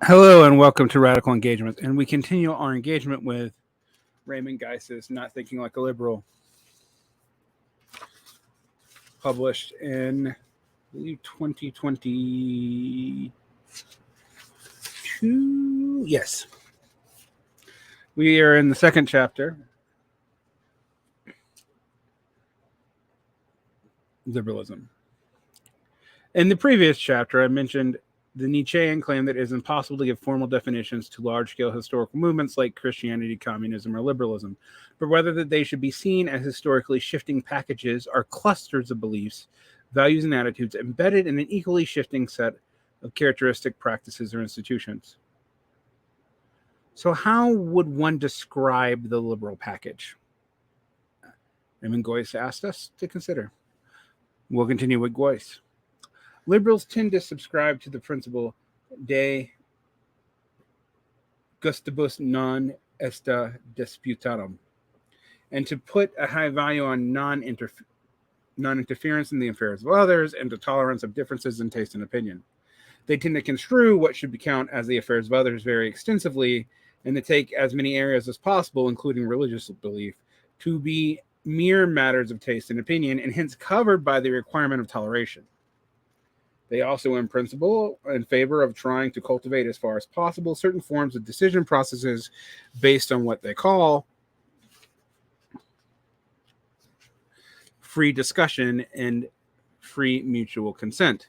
Hello and welcome to Radical Engagement. And we continue our engagement with Raymond Geuss's Not Thinking Like a Liberal, published in, I believe, 2022. Yes. We are in the second chapter, Liberalism. In the previous chapter, I mentioned the Nietzschean claim that it is impossible to give formal definitions to large-scale historical movements like Christianity, communism, or liberalism, but rather that they should be seen as historically shifting packages or clusters of beliefs, values, and attitudes embedded in an equally shifting set of characteristic practices or institutions. So how would one describe the liberal package? Raymond Geuss asked us to consider. We'll continue with Geuss. Liberals tend to subscribe to the principle de gustibus non est disputatum, and to put a high value on non-interference in the affairs of others and to tolerance of differences in taste and opinion. They tend to construe what should be counted as the affairs of others very extensively, and to take as many areas as possible, including religious belief, to be mere matters of taste and opinion, and hence covered by the requirement of toleration. They also, in principle, in favor of trying to cultivate as far as possible certain forms of decision processes based on what they call free discussion and free mutual consent.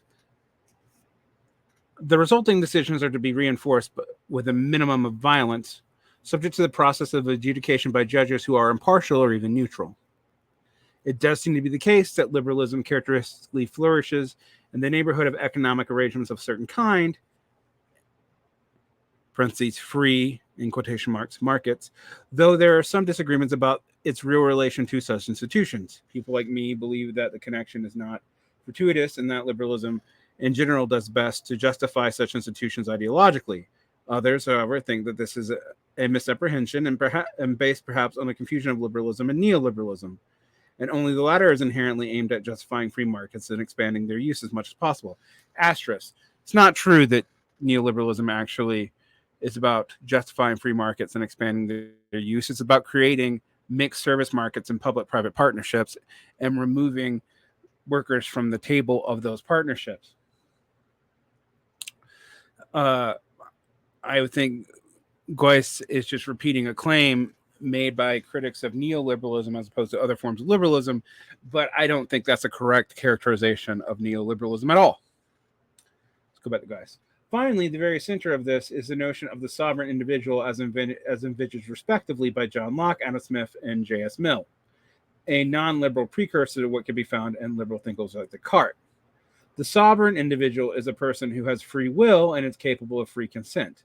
The resulting decisions are to be reinforced with a minimum of violence, subject to the process of adjudication by judges who are impartial or even neutral. It does seem to be the case that liberalism characteristically flourishes in the neighborhood of economic arrangements of certain kind, parentheses, free, in quotation marks, markets, though there are some disagreements about its real relation to such institutions. People like me believe that the connection is not fortuitous and that liberalism in general does best to justify such institutions ideologically. Others, however, think that this is a misapprehension and based perhaps on the confusion of liberalism and neoliberalism, and only the latter is inherently aimed at justifying free markets and expanding their use as much as possible. Asterisk. It's not true that neoliberalism actually is about justifying free markets and expanding their use. It's about creating mixed service markets and public-private partnerships and removing workers from the table of those partnerships. I would think Geuss is just repeating a claim made by critics of neoliberalism as opposed to other forms of liberalism, but I don't think that's a correct characterization of neoliberalism at all. Let's go back to Geuss. Finally, the very center of this is the notion of the sovereign individual as envisaged respectively by John Locke, Adam Smith, and J.S. Mill, a non-liberal precursor to what can be found in liberal thinkers like Descartes. The sovereign individual is a person who has free will and is capable of free consent,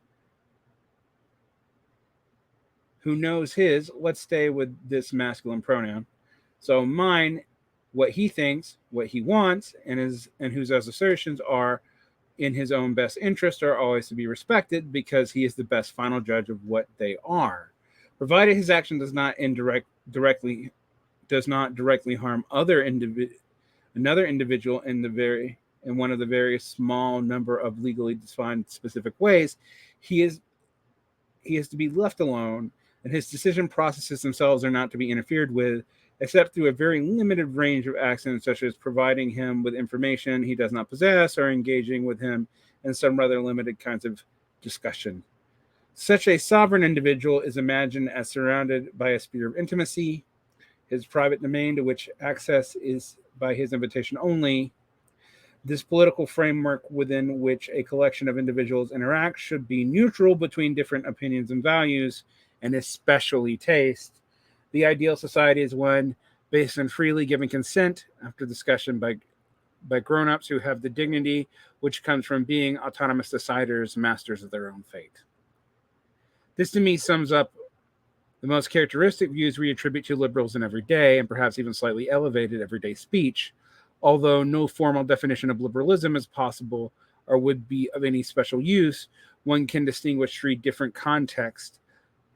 who knows his, let's stay with this masculine pronoun, so mine, what he thinks, what he wants, and whose assertions are in his own best interest are always to be respected because he is the best final judge of what they are, provided his action does not directly harm another individual in one of the very small number of legally defined specific ways. He is to be left alone, and his decision processes themselves are not to be interfered with, except through a very limited range of actions, such as providing him with information he does not possess or engaging with him in some rather limited kinds of discussion. Such a sovereign individual is imagined as surrounded by a sphere of intimacy, his private domain to which access is by his invitation only. This political framework within which a collection of individuals interact should be neutral between different opinions and values, and especially taste. The ideal society is one based on freely giving consent after discussion by grown-ups who have the dignity which comes from being autonomous deciders, masters of their own fate. This to me sums up the most characteristic views we attribute to liberals in everyday and perhaps even slightly elevated everyday speech, although no formal definition of liberalism is possible or would be of any special use. One can distinguish three different contexts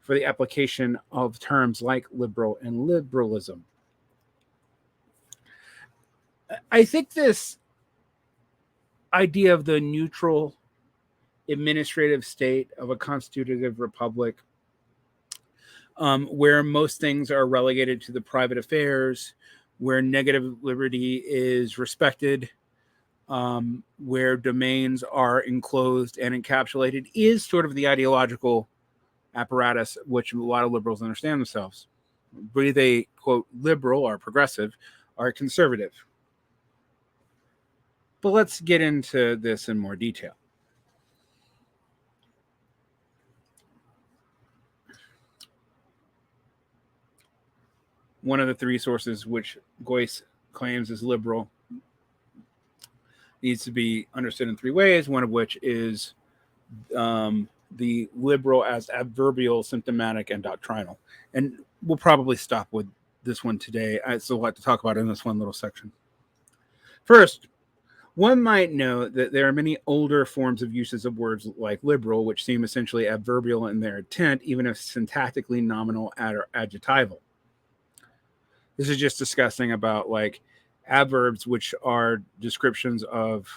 for the application of terms like liberal and liberalism. I think this idea of the neutral administrative state of a constitutive republic, where most things are relegated to the private affairs, where negative liberty is respected, where domains are enclosed and encapsulated, is sort of the ideological apparatus which a lot of liberals understand themselves. Whether they quote liberal or progressive or conservative. But let's get into this in more detail. One of the three sources which Geuss claims is liberal needs to be understood in three ways, one of which is the liberal as adverbial, symptomatic, and doctrinal. And we'll probably stop with this one today. I still like to talk about it in this one little section. First, one might note that there are many older forms of uses of words like liberal, which seem essentially adverbial in their intent, even if syntactically nominal or adjectival. This is just discussing about like adverbs, which are descriptions of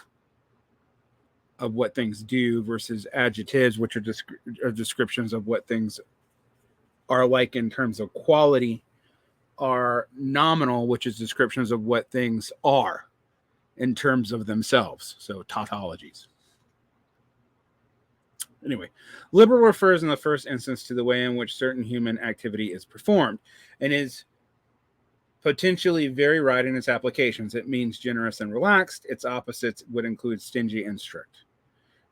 what things do, versus adjectives, which are descriptions of what things are like in terms of quality, are nominal, which is descriptions of what things are in terms of themselves. So tautologies. Anyway, liberal refers in the first instance to the way in which certain human activity is performed and is potentially very right in its applications. It means generous and relaxed. Its opposites would include stingy and strict.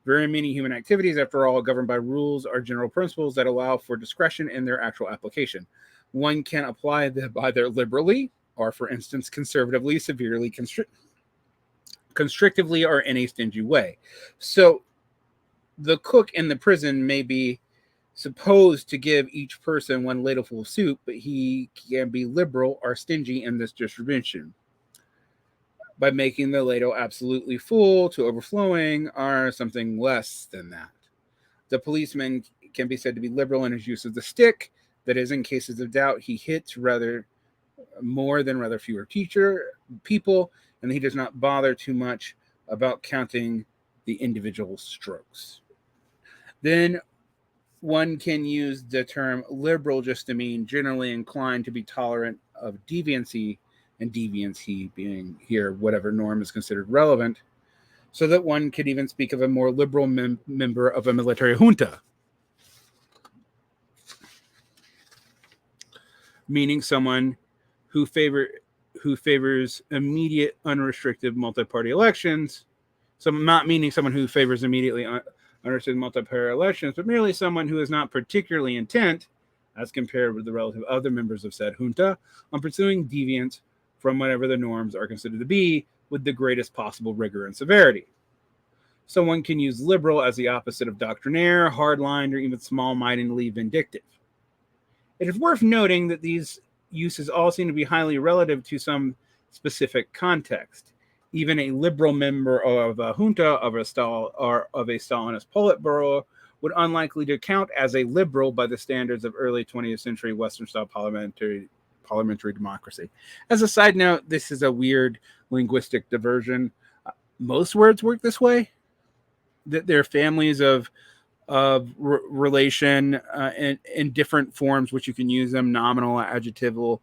Very many human activities, after all, governed by rules, are general principles that allow for discretion in their actual application. One can apply them either liberally or, for instance, conservatively, severely, constrictively, or in a stingy way. So the cook in the prison may be supposed to give each person one ladleful of soup, but he can be liberal or stingy in this distribution by making the ladle absolutely full to overflowing or something less than that. The policeman can be said to be liberal in his use of the stick. That is, in cases of doubt, he hits rather more than rather fewer people, and he does not bother too much about counting the individual strokes. Then one can use the term liberal just to mean generally inclined to be tolerant of deviancy, and deviancy being here whatever norm is considered relevant, so that one could even speak of a more liberal member of a military junta, meaning someone who favors immediate unrestricted multi-party elections. So not meaning someone who favors immediately unrestricted multi-party elections, but merely someone who is not particularly intent, as compared with the relative other members of said junta, on pursuing deviance from whatever the norms are considered to be with the greatest possible rigor and severity. So one can use liberal as the opposite of doctrinaire, hardline, or even small-mindedly vindictive. It is worth noting that these uses all seem to be highly relative to some specific context. Even a liberal member of a junta of a Stalinist Politburo would unlikely to count as a liberal by the standards of early 20th century Western-style parliamentary democracy. As a side note, this is a weird linguistic diversion. Most words work this way. That they're families of relation in different forms, which you can use them: nominal, adjectival,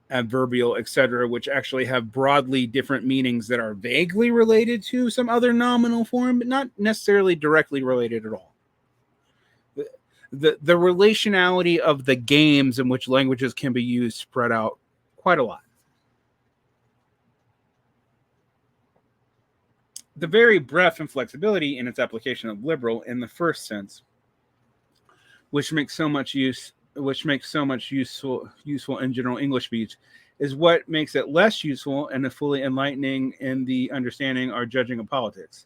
adverbial, etc., which actually have broadly different meanings that are vaguely related to some other nominal form, but not necessarily directly related at all. The relationality of the games in which languages can be used spread out quite a lot. The very breadth and flexibility in its application of liberal in the first sense, which makes so much useful in general English speech, is what makes it less useful and fully enlightening in the understanding or judging of politics.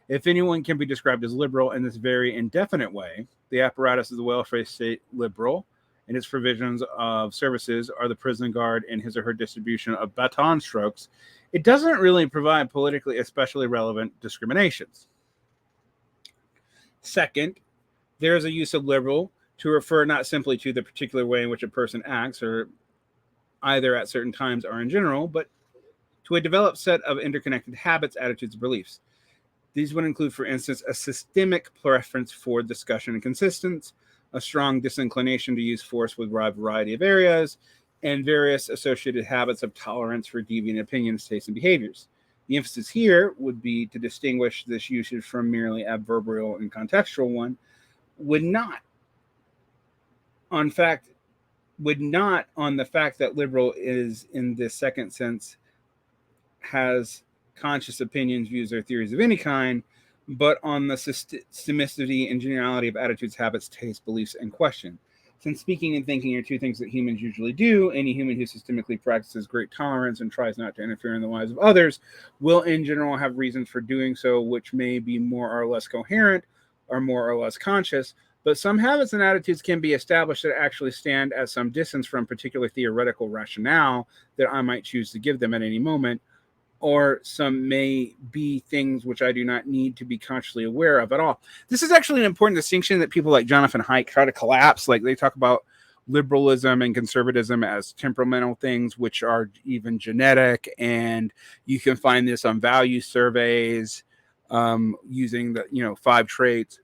If anyone can be described as liberal in this very indefinite way, the apparatus of the welfare state liberal, and its provisions of services are the prison guard in his or her distribution of baton strokes, it doesn't really provide politically especially relevant discriminations. Second, there is a use of liberal to refer not simply to the particular way in which a person acts, or either at certain times or in general, but to a developed set of interconnected habits, attitudes, and beliefs. These would include, for instance, a systemic preference for discussion and consistency, a strong disinclination to use force with a wide variety of areas, and various associated habits of tolerance for deviant opinions, tastes, and behaviors. The emphasis here would be to distinguish this usage from merely adverbial and contextual one, would not on the fact that liberal is, in this second sense, has conscious opinions, views, or theories of any kind, but on the systemicity and generality of attitudes, habits, tastes, beliefs, and question. Since speaking and thinking are two things that humans usually do, any human who systemically practices great tolerance and tries not to interfere in the lives of others will in general have reasons for doing so, which may be more or less coherent or more or less conscious, but some habits and attitudes can be established that actually stand at some distance from particular theoretical rationale that I might choose to give them at any moment, or some may be things which I do not need to be consciously aware of at all. This is actually an important distinction that people like Jonathan Haidt try to collapse. Like, they talk about liberalism and conservatism as temperamental things, which are even genetic, and you can find this on value surveys using the 5 traits.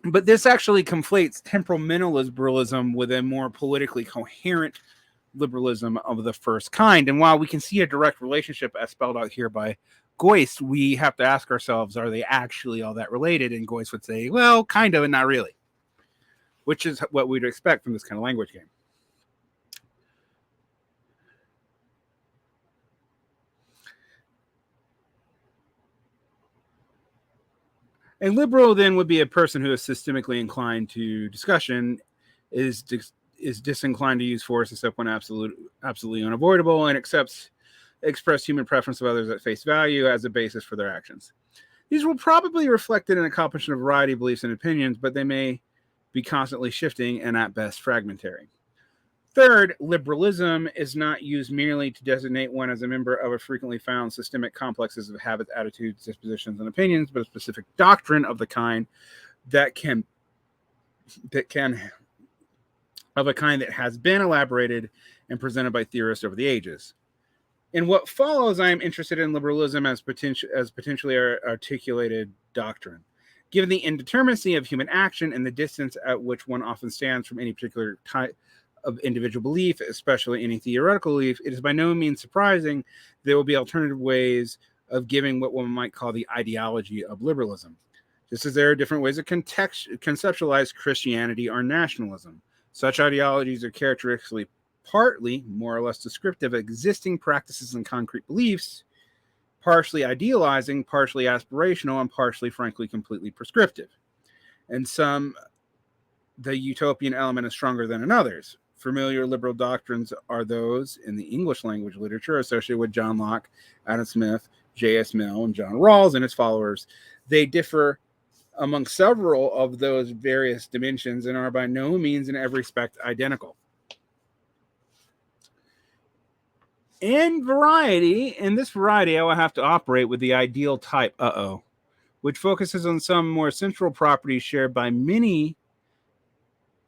But this actually conflates temperamental liberalism with a more politically coherent liberalism of the first kind. And while we can see a direct relationship as spelled out here by Geuss, we have to ask ourselves, are they actually all that related? And Geuss would say, well, kind of and not really, which is what we'd expect from this kind of language game. A liberal then would be a person who is systemically inclined to discussion, is disinclined to use force except when absolutely unavoidable, and express human preference of others at face value as a basis for their actions. These will probably reflect an accomplishment of a variety of beliefs and opinions, but they may be constantly shifting and at best fragmentary. Third, liberalism is not used merely to designate one as a member of a frequently found systemic complexes of habits, attitudes, dispositions, and opinions, but a specific doctrine of the kind that has been elaborated and presented by theorists over the ages. In what follows, I am interested in liberalism as potentially articulated doctrine. Given the indeterminacy of human action and the distance at which one often stands from any particular type of individual belief, especially any theoretical belief, it is by no means surprising there will be alternative ways of giving what one might call the ideology of liberalism. Just as there are different ways of conceptualize Christianity or nationalism. Such ideologies are characteristically partly, more or less descriptive of existing practices and concrete beliefs, partially idealizing, partially aspirational, and partially, frankly, completely prescriptive. In some, the utopian element is stronger than in others. Familiar liberal doctrines are those in the English language literature associated with John Locke, Adam Smith, J.S. Mill, and John Rawls and his followers. They differ among several of those various dimensions and are by no means in every respect identical. In this variety, I will have to operate with the ideal type, which focuses on some more central properties shared by many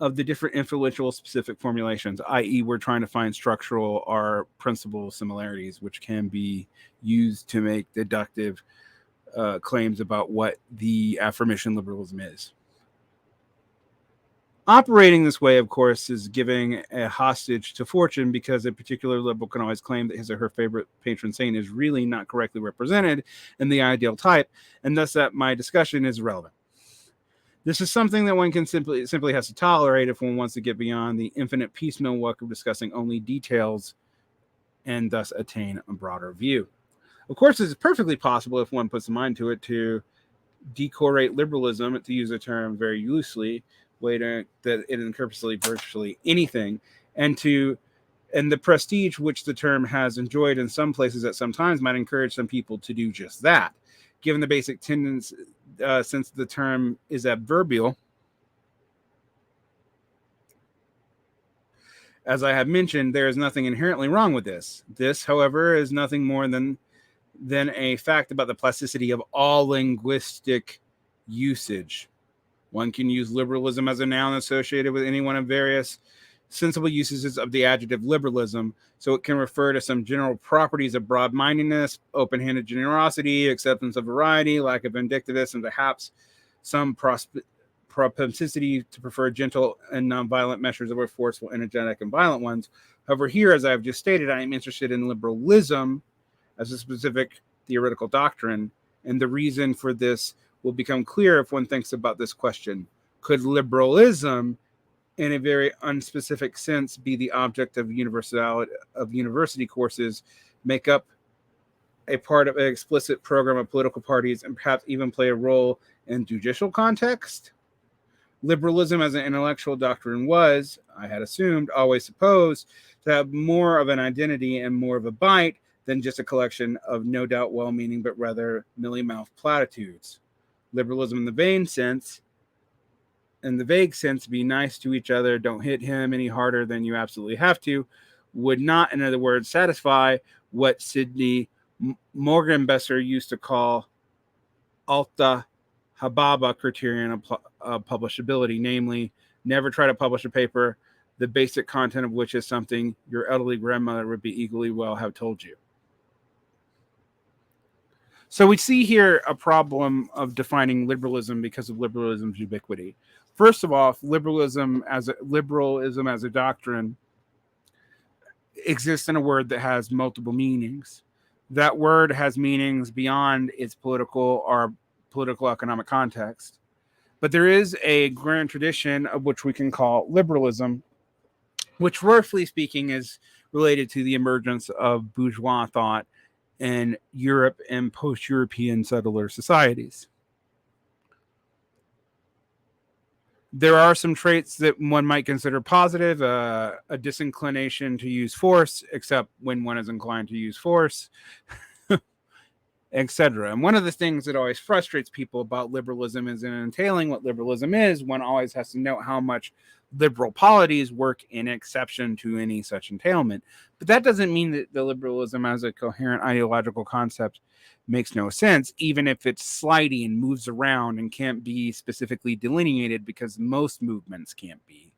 of the different influential specific formulations, i.e., we're trying to find structural or principal similarities, which can be used to make deductive claims about what the affirmation liberalism is. Operating this way, of course, is giving a hostage to fortune, because a particular liberal can always claim that his or her favorite patron saint is really not correctly represented in the ideal type, and thus that my discussion is irrelevant. This is something that one can simply has to tolerate if one wants to get beyond the infinite piecemeal work of discussing only details and thus attain a broader view. Of course, it's perfectly possible, if one puts the mind to it, to decorate liberalism, to use a term very loosely, that it encompasses virtually anything, and the prestige which the term has enjoyed in some places at some times might encourage some people to do just that. Given the basic tendency, since the term is adverbial, as I have mentioned, there is nothing inherently wrong with this. This, however, is nothing more than a fact about the plasticity of all linguistic usage. One can use liberalism as a noun associated with any one of various sensible usages of the adjective liberalism, so it can refer to some general properties of broad-mindedness, open-handed generosity, acceptance of variety, lack of vindictiveness, and perhaps some propensity to prefer gentle and non-violent measures over forceful, energetic, and violent ones. However, here, as I've just stated, I am interested in liberalism as a specific theoretical doctrine, and the reason for this will become clear if one thinks about this question. Could liberalism, in a very unspecific sense, be the object of university courses, make up a part of an explicit program of political parties, and perhaps even play a role in judicial context? Liberalism as an intellectual doctrine was, I had assumed, always supposed to have more of an identity and more of a bite than just a collection of no doubt well-meaning but rather mealy-mouthed platitudes. Liberalism in the vague sense, be nice to each other, don't hit him any harder than you absolutely have to, would not, in other words, satisfy what Sidney Morgenbesser used to call alta hababa criterion of publishability, namely, never try to publish a paper the basic content of which is something your elderly grandmother would be equally well have told you. So we see here a problem of defining liberalism because of liberalism's ubiquity. First of all, liberalism as a doctrine exists in a word that has multiple meanings. That word has meanings beyond its political or political economic context. But there is a grand tradition of which we can call liberalism, which roughly speaking is related to the emergence of bourgeois thought in Europe and post-European settler societies. There are some traits that one might consider positive, a disinclination to use force, except when one is inclined to use force, etc. And one of the things that always frustrates people about liberalism is in entailing what liberalism is, one always has to note how much liberal polities work in exception to any such entailment. But that doesn't mean that the liberalism as a coherent ideological concept makes no sense, even if it's slidey and moves around and can't be specifically delineated, because most movements can't be.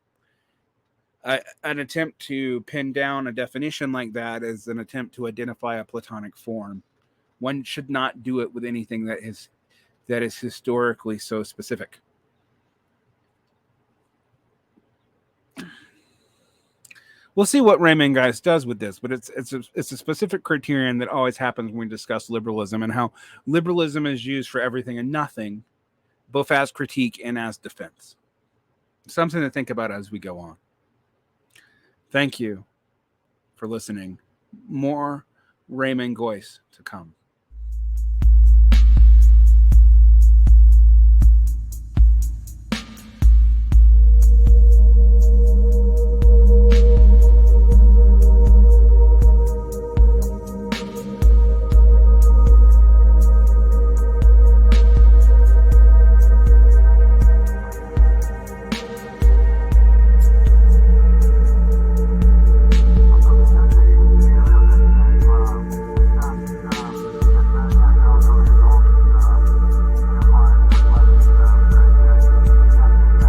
An attempt to pin down a definition like that is an attempt to identify a Platonic form. One should not do it with anything that is historically so specific. We'll see what Raymond Geuss does with this, but it's a specific criterion that always happens when we discuss liberalism, and how liberalism is used for everything and nothing, both as critique and as defense. Something to think about as we go on. Thank you for listening. More Raymond Geuss to come.